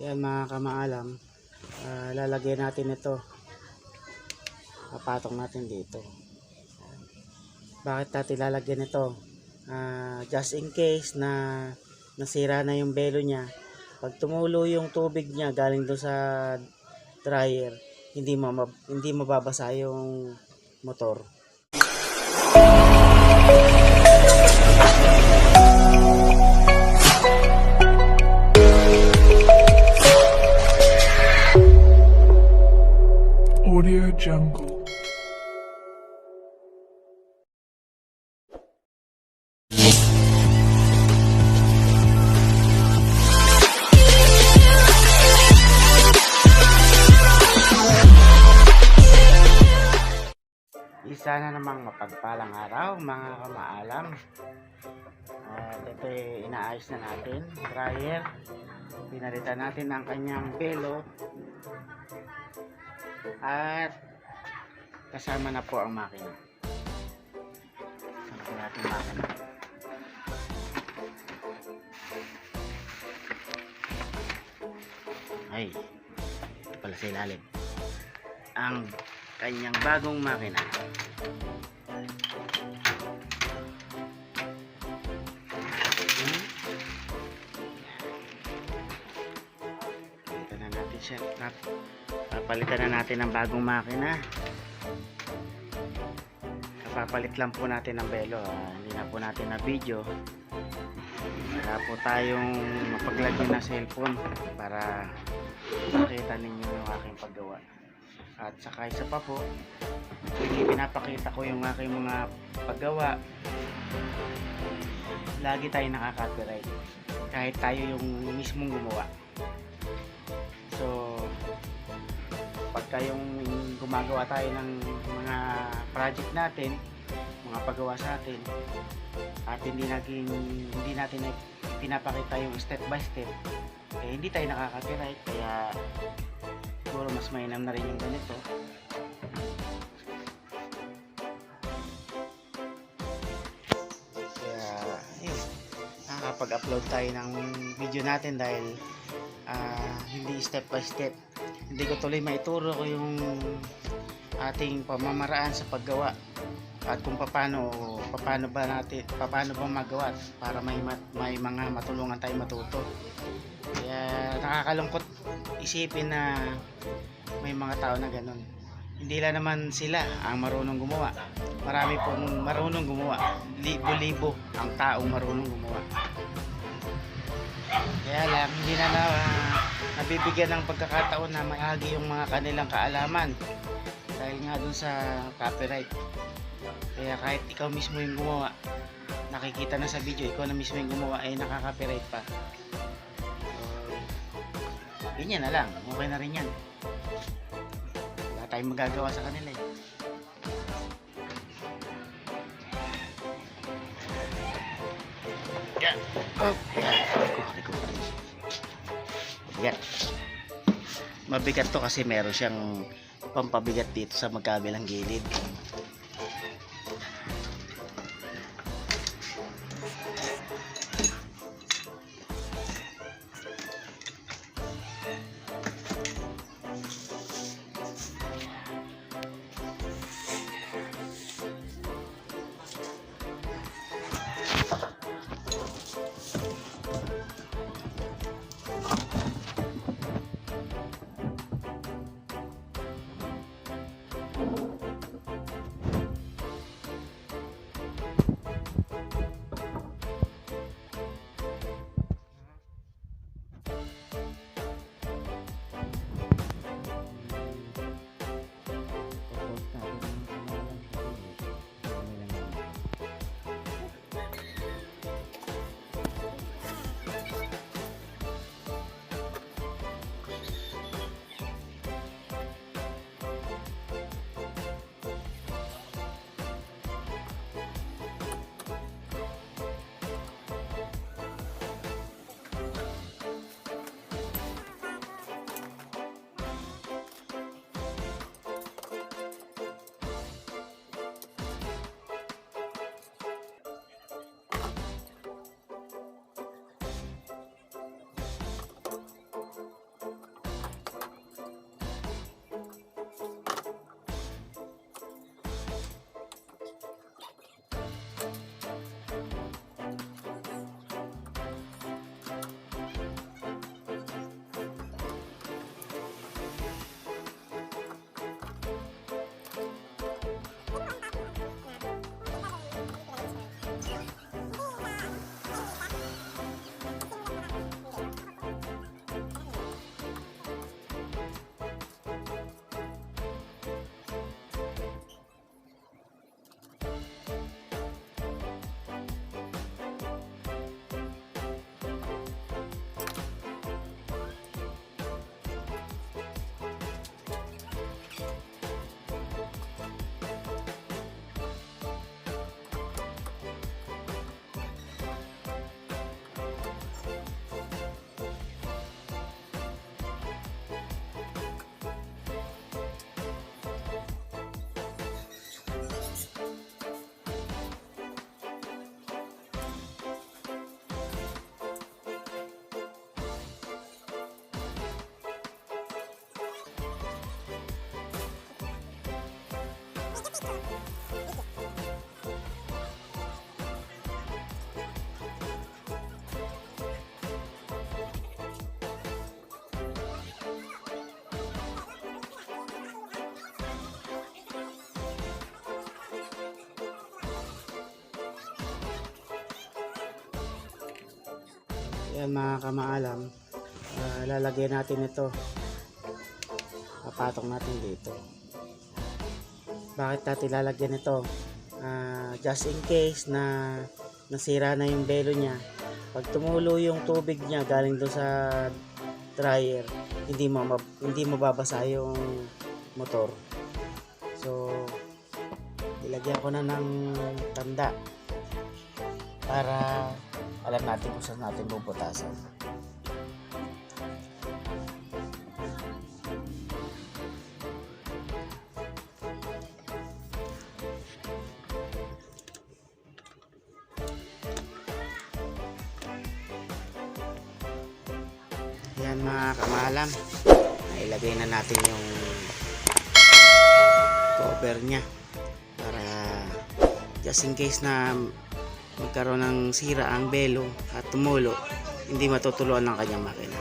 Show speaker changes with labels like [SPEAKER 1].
[SPEAKER 1] Yan mga kamaalam, lalagyan natin ito, papatong natin dito. Bakit natin lalagyan ito? Just in case na nasira na yung belo niya, pag tumulo yung tubig niya galing doon sa dryer, hindi mababasa yung motor.
[SPEAKER 2] Audio Jungle.
[SPEAKER 1] Isa na namang mapagpalang araw mga kamaalam. At ito inaayos na natin, dryer. Pinalitan natin ang kanyang belo. At kasama na po ang makina. Kasama natin makina. Ay, ito pala sa ilalim ang kanyang bagong makina. Palitan na natin siya. Papalitan na natin ang bagong makina. Papalit lang po natin ang belo. Hindi na po natin na video. Wala po tayong mapaglagyan na cellphone para makita ninyo yung aking paggawa. At saka isa pa po, pinapakita ko yung aking mga paggawa. Lagi tayo nakaka-copyright kahit tayo yung mismong gumawa. So pagka yung gumagawa tayo ng mga project natin, mga paggawa sa atin, at hindi natin pinapakita yung step by step, hindi tayo nakaka-copyright. Kaya siguro mas mainam na rin yung ganito. Kaya yun, nakakapag-upload tayo ng video natin dahil hindi step by step. Hindi ko tuloy maituro ko yung ating pamamaraan sa paggawa at kung paano ba magawa para may mga matulungan tayo matuto. Kaya nakakalungkot isipin na may mga tao na ganun. Hindi lang naman sila ang marunong gumawa. Marami pong marunong gumawa. Libo-libo ang taong marunong gumawa. Kaya lang hindi na nabibigyan ng pagkakataon na mahagi yung mga kanilang kaalaman dahil nga dun sa copyright. Kaya kahit ikaw mismo yung gumawa, nakikita na sa video, ikaw na mismo yung gumawa, ay nakaka-copyright pa. Ganyan na lang, okay na rin yan. Wala tayong magagawa sa kanila eh. Yan. Oh, yan. Yan. Mabigat to kasi meron siyang pampabigat dito sa magkabilang gilid. Yan mga kamaalam, lalagyan natin ito, papatong natin dito. Bakit natin lalagyan ito? Just in case na nasira na yung belo niya, pag tumulo yung tubig niya galing doon sa dryer, hindi mababasa yung motor. So ilagyan ko na ng tanda para alam natin kung saan natin bubutasan. Yan mga kamalam, ilagay na natin yung cover nya para just in case na magkaroon ng sira ang belo at tumulo, hindi matutuluan ng kanyang makina.